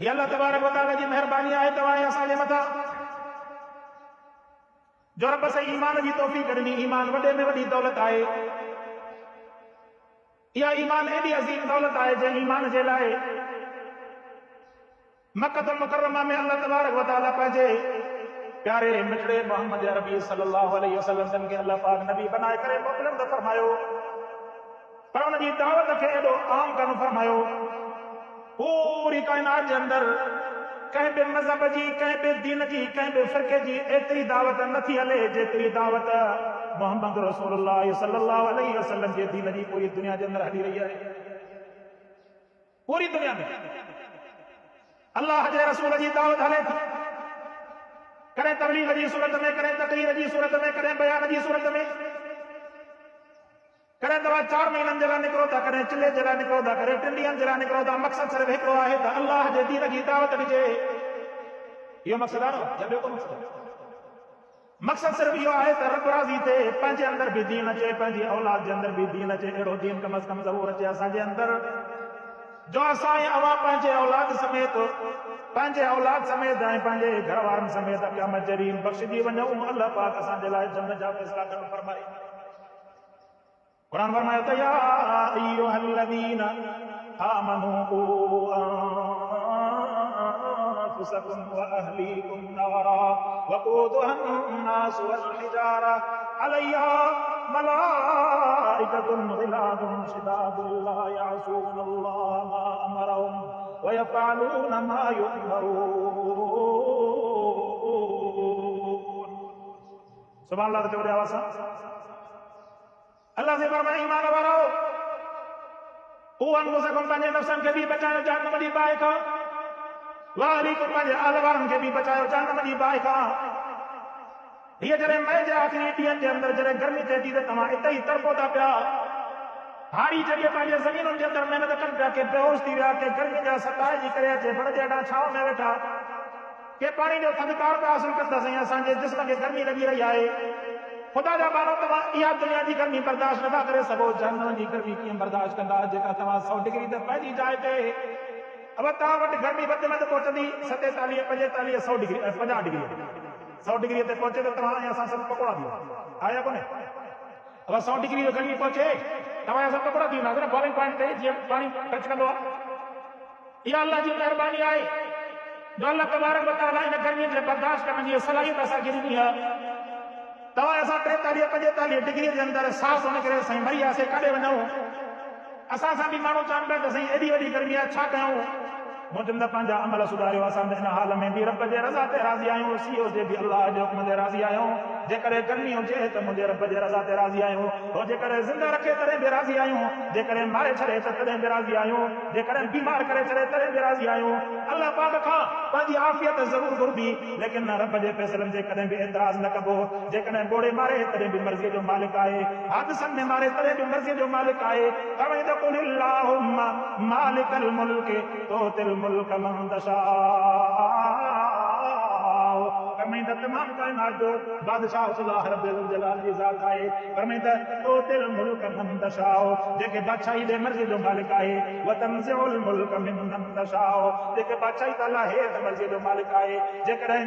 ये अल्लाह तबारक व तआला जी मेहरबानी आहे तवाए असांजे मथा जो रब से ईमान की तौफीक ॾिनी। ईमान वॾे में वॾी दौलत आहे। इहा ईमान एॾी अज़ीम दौलत आहे जे ईमान जे लाइ मक्कतुल मुकर्रमा में अल्लाह तबारक व तआला पंहिंजे प्यारे मिठड़े मोहम्मद अरबी सल्लल्लाहु अलैहि वसल्लम के अल्लाह पाक नबी बनाए करे मोकिलियो त फरमायो, पर उन जी दावत खे एॾो आम कन फरमायो। पूरी कायनात के अंदर कहीं बि मज़हब की, कहीं बि दीन की, कहीं बि फ़िरके की एतरी दावत नथी हले जेतरी दावत मोहम्मद रसूलुल्लाह सल्लल्लाहु अलैहि वसल्लम के दीन की पूरी दुनिया के अंदर हली रही है। पूरी दुनिया में अल्लाह के रसूल की दावत हले थी, करें तबलीग की सूरत में, करें तकरीर की सूरत में, करें बयान की सूरत में, करें तव्हां 4 महीननि जे लाइ निकिरो था, करें चिले जे लाइ निकिरो था, करें 3 ॾींहंनि जे लाइ निकिरो था। मक़सद सिर्फ़ु हिकिड़ो आहे त अल्लाह जे दीन जी दावत ॾिजे। इहो मक़सद आहे न, ॿियो को मक़सद? मक़सद सिर्फ़ु इहो आहे त रब राज़ी थिए, पंहिंजे अंदर भी दीन अचे, पंहिंजी औलाद जे अंदर भी दीन अचे। अहिड़ो दीन कम अज़ कम ज़रूर अचे असांजे अंदर जो असां ऐं अवां पंहिंजे औलाद समेत, पंहिंजे औलाद समेत ऐं पंहिंजे घर वारनि समेत क़यामत जे ॾींहुं बख़्शिजी वञूं। अल्लाह पाक असांजे लाइ जन्नत जा फ़ैसला करणु फरमाए। कुरान फरमायो त या अय्युहल्लज़ीना आमनू अनफुसकुम व अहलीकुम नारा वक़ूदुहन्नास वल हिजारा अलैहा मलाइकतुन ग़िलादुन शिदादुन ला यअसूनल्लाह मा अमरहुम व यफ़अलूना मा युअमरून। सुभान अल्लाह ते आवाज़ सां अल्लाह से फरमाए, ईमान वारो अनफुसकुम पंहिंजे नफ़्सनि खे बि बचायो जहन्नम जी बाहि खां, व अहलीकुम पंहिंजे आल वारनि खे बि बचायो जहन्नम जी बाहि खां। हीअ जॾहिं मई जे आख़िरी ॾींहंनि जे अंदर जॾहिं गर्मी थिए थी त तव्हां हिते ई तड़पो था पिया। हारी जेके पंहिंजे ज़मीनुनि जे अंदर महिनत कनि पिया, के बेहोश थी विया, के गर्मी जा सताए जी करे अचे बड़ जे हेठां छांव में वेठा, के पाणी जो थधिकार पिया हासिल कंदा। साईं असांजे जिस्म खे गर्मी लॻी रही आहे। खुदा जा बानो तव्हां इहा दुनिया की गर्मी बर्दाश्त नथा करे सघो, जहन्नम की गर्मी कीअं बर्दाश्त कंदा जेका तव्हां 100 डिग्री ते पंहिंजी जाइ ते। अब तव्हां वटि गर्मी वधि में वधि पहुचंदी 47, 45, 100 डिग्री, 50 डिग्री, 100 डिग्री ते पहुचे त तव्हां ऐं असां सभु पकोड़ा थी आया कोन्हे। अब 100 डिग्री जो गर्मी पहुचे तव्हां असां पकोड़ा थी वेंदासीं न बॉइलिंग पॉइंट ते, जीअं पाणी टच कंदो आहे। इहा अल्लाह जी महिरबानी आहे जो अल्लाह तबारक व तआला इन गर्मी खे बर्दाश्त करण जी सलाहियत असांखे ॾिनी आहे। तव्हां असां 43, 45 डिग्री के अंदर सांस होने करे साईं मरी वियासीं, काॾे वञूं? असां सां बि माण्हू चवनि पिया त साईं एॾी वॾी गर्मी आहे, छा कयूं? मूं चवंद पंहिंजा अमल सुधारियो। असां इन हाल में बि रब जे रज़ा ते राज़ी आहियूं, सी हुजे बि अल्लाह जे हुक्म ते राज़ी आहियूं। जेकॾहिं गर्मी हुजे त मुंहिंजे रब जे रज़ा ते राज़ी आहियूं, हो जेकॾहिं ज़िंदा रखे तॾहिं बि राज़ी आहियूं, जेकॾहिं मारे छॾे त तॾहिं बि राज़ी आहियूं, जेकॾहिं बीमार करे छॾे तॾहिं बि राज़ी आहियूं। अल्लाह पाक खां पंहिंजी आफ़ियत ज़रूर घुरबी, लेकिन रब जे फ़ैसिलनि जे कॾहिं बि एतिराज़ न कबो। जेकॾहिं ॿोड़े मारे तॾहिं बि मर्ज़ीअ जो मालिक आहे, हादिसनि में मारे तॾहिं बि मर्ज़ीअ जो मालिक आहे। क़ुलिल्लाहुम्मा मालिकल मुल्क तुतिल मुल्क मन तशाअ। फरमाईंदा तमाम कायनात जो बादशाह अल्लाह रब्बुल जलाल जी ज़ात आहे। फरमाईंदा तुतिल मुल्क मन तशाअ, जेके बादशाही दे मर्ज़ी जो मालिक आहे। व तंज़िउल मुल्क मिम्मन तशाअ, जेके बादशाही ताला है मर्ज़ी जो मालिक आहे। जेकॾहिं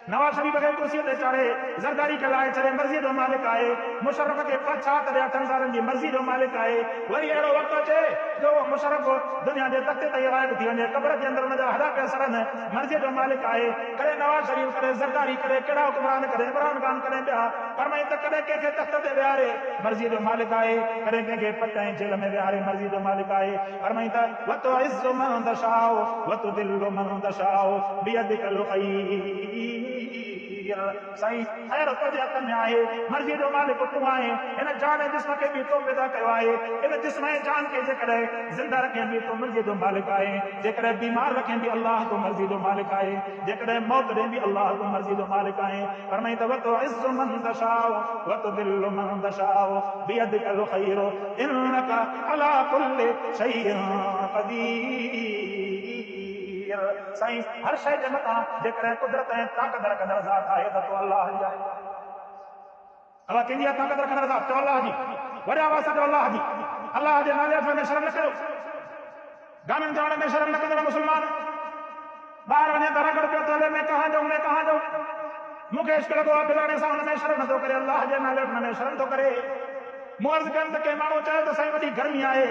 नवाज़ शरीफ खे कुर्सीअ ते चाढ़े ज़रदारी खे लाहे छॾे मर्ज़ी जो मालिक आहे। मुशर्रफ खे बादशाह तॾहिं 8 सालनि जी मर्ज़ी जो मालिक आहे। वरी अहिड़ो वक़्तु अचे जो मुशर्रफ दुनिया जे तख़्ते ते ग़ाइब थी वञे, क़ब्र जे अंदर हुनजा हॾा पिया सड़नि, मर्ज़ीअ जो मालिक आहे। करे नवाज़ शरीफ, करे ज़रदारी, करे कहिड़ा हुक्मरान, करे इमरान ख़ान, करे ॿिया। फरमाई त कॾहिं कंहिंखे तख़्त ते विहारे मर्ज़ीअ जो मालिक आहे, कॾहिं कंहिंखे पट ऐं जेल में विहारे मर्ज़ीअ जो मालिक आहे। फरमाई त वतुइज़्ज़ु मन तशाअ वतुदिल्लु मन तशाअ बियदिकल ख़ैर। साईं ख़ैर तुंहिंजे हथ में आहे, मर्ज़ी जो मालिक तूं आहे। इन जान ऐं जिस्म खे बि तो पैदा कयो आहे। इन जिस्म ऐं जान खे जेकॾहिं ज़िंदा रखे बि तो मर्ज़ी जो मालिक आहे, जेकॾहिं बीमार रखे बि अल्लाह तो मर्ज़ी जो मालिक आहे, जेकॾहिं मौत ॾे बि अल्लाह तो मर्ज़ी जो मालिक आहे। फरमाई त वतुइज़्ज़ु मन तशाअ वतुदिल्लु मन तशाअ बियदिकल ख़ैर इन्नका अला कुल्लि शैइन क़दीर। साईं हर शइ जे मथां जेकॾहिं कुदरत ऐं ताक़त रखंदड़ ज़ात आहे त तो अल्लाह जी आहे। अब कंहिंजी ताक़त रखंदड़ ज़ात तो अल्लाह जी, वरी आवाज़ सां अल्लाह जी। अल्लाह जे नाले में शर्म न कयो, गाननि चवण में शर्म न कंदड़ मुस्लमान, मूंखे इश्क लॻो आहे बिलाणे सां हुन में शर्म नथो करे, अलाह जे नाले हुन में शर्म थो करे। मूं अर्ज़ु कयमि त के माण्हू चयो त साईं वॾी गर्मी आहे,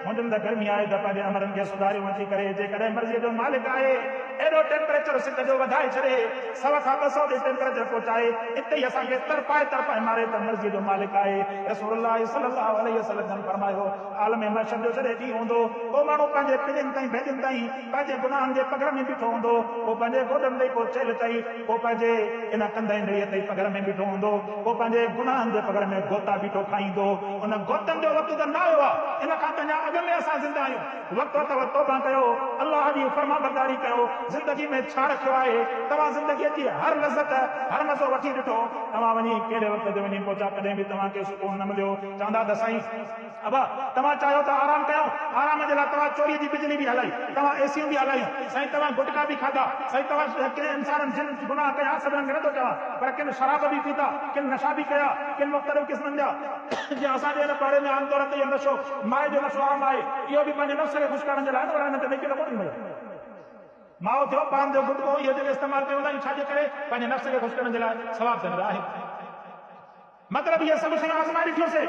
मुंहिंजो त गर्मी आहे त पंहिंजे अमरनि खे सुधारियूं अची करे, जेकॾहिं मर्ज़ीअ जो मालिक आहे एॾो टेम्परेचर सिक जो वधाए छॾे, 100 खां 200 ॾे टेम्परेचर पहुचाए, इते ई असांखे तरपाए मारे त मर्ज़ीअ जो मालिक आहे। रसूलुल्लाह सल्लल्लाहु अलैहि वसल्लम फरमायो, आलम महशर जो जॾहिं ॾींहुं हूंदो, को माण्हू पंहिंजे पिञनि ताईं भेजनि ताईं पंहिंजे गुनाहनि जे पगर में बीठो हूंदो, को पंहिंजे गोॾनि ताईं, को चेल ताईं, को पंहिंजे इन कंधनि ताईं पगर में बीठो हूंदो, को पंहिंजे गुनाहनि जे पगर में गोता बीठो खाईंदो। उन गोतनि जो वक़्तु त न आयो आहे, इन खां पंहिंजा अॻ में असां ज़िंदा आहियूं। वक़्तु अथव तौबा कयो, अलाह जी फरमाबरदारी कयो। ज़िंदगी में छा रखियो आहे? तव्हां ज़िंदगीअ जी हर लज़त, हर मज़ो वठी ॾिठो, तव्हां वञी कहिड़े वक़्त ते वञी पहुचा, कॾहिं बि तव्हांखे सुकून न मिलियो। चवंदा त साईं अबा तव्हां चाहियो त आराम कयो, आराम जे लाइ तव्हां चोरी जी बिजली बि हलाई, तव्हां एसियूं बि हलायूं, साईं तव्हां गुटका बि खाधा, साईं तव्हां किन इंसाननि जिन गुनाह कया सभिनि खे नथो चवां, पर किन शराब बि पीता, किन नशा बि कया, किन मुख़्तलिफ़ क़िस्मनि जा। जीअं असांजे हिन पाड़े में आमतौर ते इहो नशो, माए जो नशो आम आहे, इहो बि पंहिंजे नफ़्स खे ख़ुशि करण जे लाइ न, हिन ते वेही करे कोन ईंदो। माओ थियो, पान जो गुटको, इहो जेके इस्तेमालु कयूं था, छाजे करे? पंहिंजे नफ़्स खे ख़ुशि करण जे लाइ। सवाबु थींदो आहे। मतिलबु इहे सभु शयूं आज़माए ॾिठियोसीं,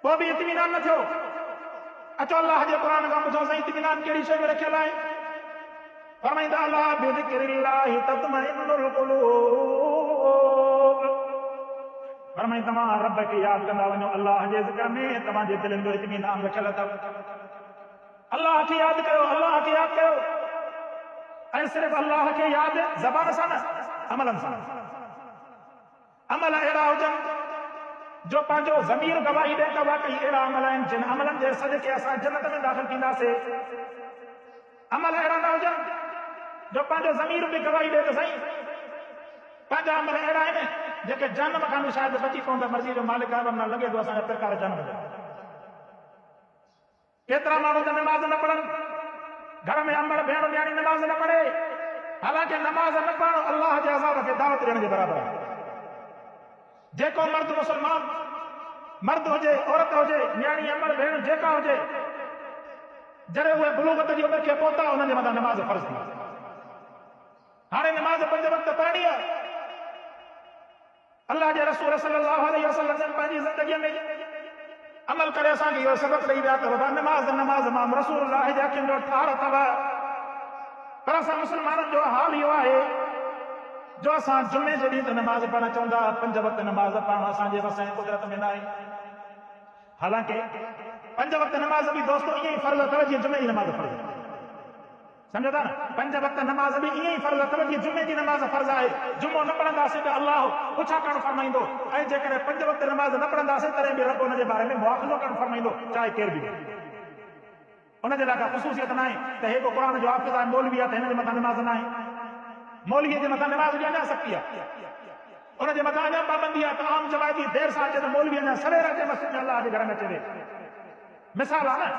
पोइ बि इत्मीनान न थियो। अचो अलाह जे क़ुरान खां पुछो, साईं इत्मीनान कहिड़ी शइ में रखियल आहे? फरमाईंदा अला बिज़िक्रिल्लाहि तत्मइन्नुल क़ुलूब। फरमाई तव्हां रब खे यादि कंदा वञो, अलाह जे ज़िक्र में तव्हांजे दिलनि जो इत्मीनान रखियल अथव। अलाह खे यादि कयो, अलाह खे यादि कयो, ऐं सिर्फ़ु अलाह खे यादि ज़बान सां न, अमलनि सां। अमल अहिड़ा हुजनि जो पंहिंजो ज़मीर गवाही ॾे त वाक़ई अहिड़ा अमल आहिनि जिन अमलनि जे सदके असां जन्नत में दाख़िल थींदासीं। अमल अहिड़ा न हुजनि जो पंहिंजो ज़मीर बि गवाही ॾे त साईं पंहिंजा अमल अहिड़ा आहिनि जेके जनम खां बि शायदि बची पवंदा, मर्ज़ी जो मालिक आहे, वरना लॻे थो असांजा प्रकार जनम जा। केतिरा माण्हू त नमाज़ न पढ़नि, घर में अमर भेण न्याणी नमाज़ न पढ़े, हालांकि नमाज़ न पढ़णु अलाह जे अज़ाब खे दावत ॾियण जे बराबरि आहे। जेको मर्द मुसलमान, मर्द हुजे, औरत हुजे, न्याणी अमर भेण जेका हुजे, जॾहिं उहे बुलूगत जी उमिरि खे पहुता, उन्हनि जे मथां नमाज़ फ़र्ज़ थी। हाणे नमाज़ 5 वक़्त पढ़णी आहे। अल्लाह जे रसूल सल्लल्लाहु अलैहि वसल्लम पंहिंजी ज़िंदगीअ में अमल करे असांखे इहो सबक़ ॾेई विया अथव, नमाज़ मां रसूलुल्लाह जे अखियुनि जो ठार अथव। पर असां मुस्लमाननि जो हाल इहो आहे जो असां जुमे जे ॾींहुं ते नमाज़ पढ़णु चवंदा, 5 वक़्त नमाज़ पढ़णु असांजे वस ऐं कुदरत में न आहे। हालांकि 5 वक़्त नमाज़ बि दोस्तो ईअं ई फ़र्ज़ अथव जीअं जुमे जी नमाज़ फ़र्ज़ आहे। सम्झो था न? 5 वक़्त नमाज़ बि ईअं ई फ़र्ज़ अथव जीअं जुमे जी नमाज़ फ़र्ज़ आहे। जुमो न पढ़ंदासीं त अलाह पुछा करणु फरमाईंदो, ऐं जेकॾहिं 5 वक़्त नमाज़ न पढ़ंदासीं तॾहिं बि रब हुन जे बारे में मुआख़ज़ो करणु फरमाईंदो, चाहे केर बि। उनजे लाइ का ख़ुसूसियत न आहे त हे को क़ुरान जो हाफ़िज़ आहे, मौलवी आहे, त हिन जे मथां नमाज़ न आहे। मौलवीअ जे मथां नमाज़ जी अञा सख़्ती आहे, उनजे मथां अञा पाबंदी आहे त आम जमायती देरि सां अचे त मौलवी अञा सवेर अचे मस्जिद में अलाह जे घर में अचे। मिसाल आहे न,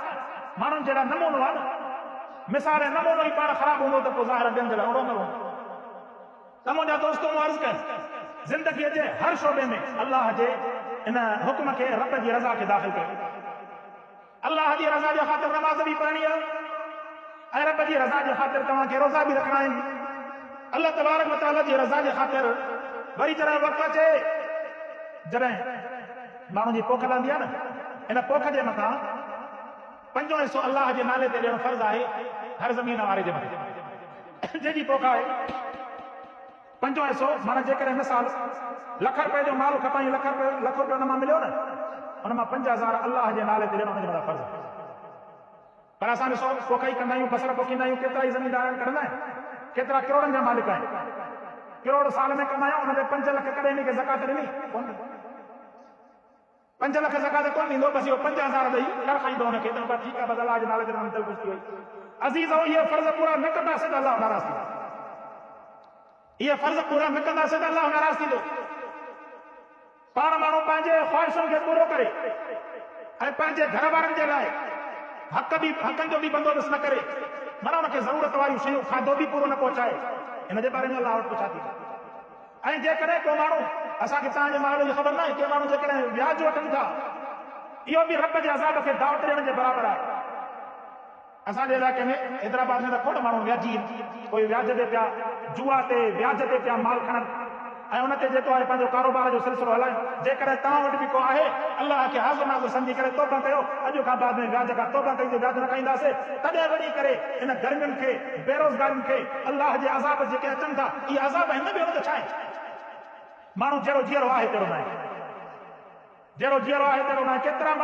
माण्हुनि जहिड़ा नमूनो आहे न, मिसाल ऐं नमूनो ई पाण ख़राबु हूंदो त पोइ ज़ाहिर ॿियनि जे लाइ ओड़ो न हूंदो। त मुंहिंजा दोस्तो मूं अर्ज़ु कयसि, ज़िंदगीअ जे हर शोबे में अलाह जे इन हुक्म खे, रब जी रज़ा खे दाख़िल कयो। अलाह जी रज़ा जे ख़ातिर नमाज़ बि पढ़णी आहे, ऐं रब जी रज़ा जे ख़ातिर तव्हांखे रोज़ा बि रखणा आहिनि। अल्लाह तबारक व तआला जी रज़ा जे ख़ातिर वरी जॾहिं वक़्तु अचे, जॾहिं माण्हू जी पोख लहंदी आहे न, इन पोख जे मथां 5 हिसो अलाह जे नाले ते ॾियणु फ़र्ज़ु आहे हर ज़मीन वारे जे मथां। जंहिंजी पोख आहे 5 हिसो, माना जेकॾहिं मिसाल ₹1,00,000 जो माल खपायूं, ₹1,00,000 हुन मां मिलियो न, हुन मां 5,000 अलाह जे नाले ते ॾियणु हुनजे मथां फ़र्ज़ु आहे। पर असां ॾिसो पोख ई कंदा आहियूं, बसर पोखींदा आहियूं, केतिरा ई ज़मीनदार कंदा आहिनि, केतिरा करोड़नि जा मालिक आहिनि, करोड़ साल में कमाया, हुन ते 5 लख कॾहिं बि ज़कात ॾिनी कोन। 5 लख ज़कात कोन ॾींदो, बसि इहो 5,000 ॾेई कर खाईंदो हुनखे, त ठीकु आहे, बसि अलाह जे नाले ते दिलि ख़ुशि थी वई। अज़ीज़, इहे फ़र्ज़ पूरा न कंदासीं त अलाह नाराज़ थींदो। इहे फ़र्ज़ पूरा न कंदासीं त अलाह नाराज़ थींदो। पाण माण्हू पंहिंजे ख़्वाहिशुनि खे पूरो करे ऐं पंहिंजे घर वारनि जे लाइ हक़नि जो बि बंदोबस्तु न करे, माना हुनखे ज़रूरत वारियूं शयूं, खाधो बि पूरो न पहुचाए, हिन जे बारे में अलाह वटि पुछा थी। ऐं जेकॾहिं को माण्हू, असांखे तव्हांजे माण्हू जी ख़बर न आहे, के माण्हू जेकॾहिं व्याज वठनि था, इहो बि रब जे अज़ाब खे दावत ॾियण जे बराबरि आहे। असांजे इलाइक़े में हैदराबाद में त खोड़ माण्हू व्याजी कोई व्याज ते पिया जुआ ते व्याज ते पिया माल खणनि ऐं उन ते जेको आहे पंहिंजो कारोबार जो सिलसिलो हलाइनि। जेकॾहिं तव्हां वटि बि को आहे अलाह खे हाज़िर नाज़िर सम्झी करे तौबा कयो, अॼु खां बाद में व्याज खां तौबा कई व्याज न खाईंदासीं, तॾहिं वञी करे इन गर्मियुनि खे बेरोज़गारियुनि खे अलाह जे अज़ाब जेके अचनि था इहे अज़ाब हिन में छा आहे? माण्हू जहिड़ो जीअरो आहे तहिड़ो न आहे, जहिड़ो जीअरो आहे तहिड़ो न आहे। केतिरा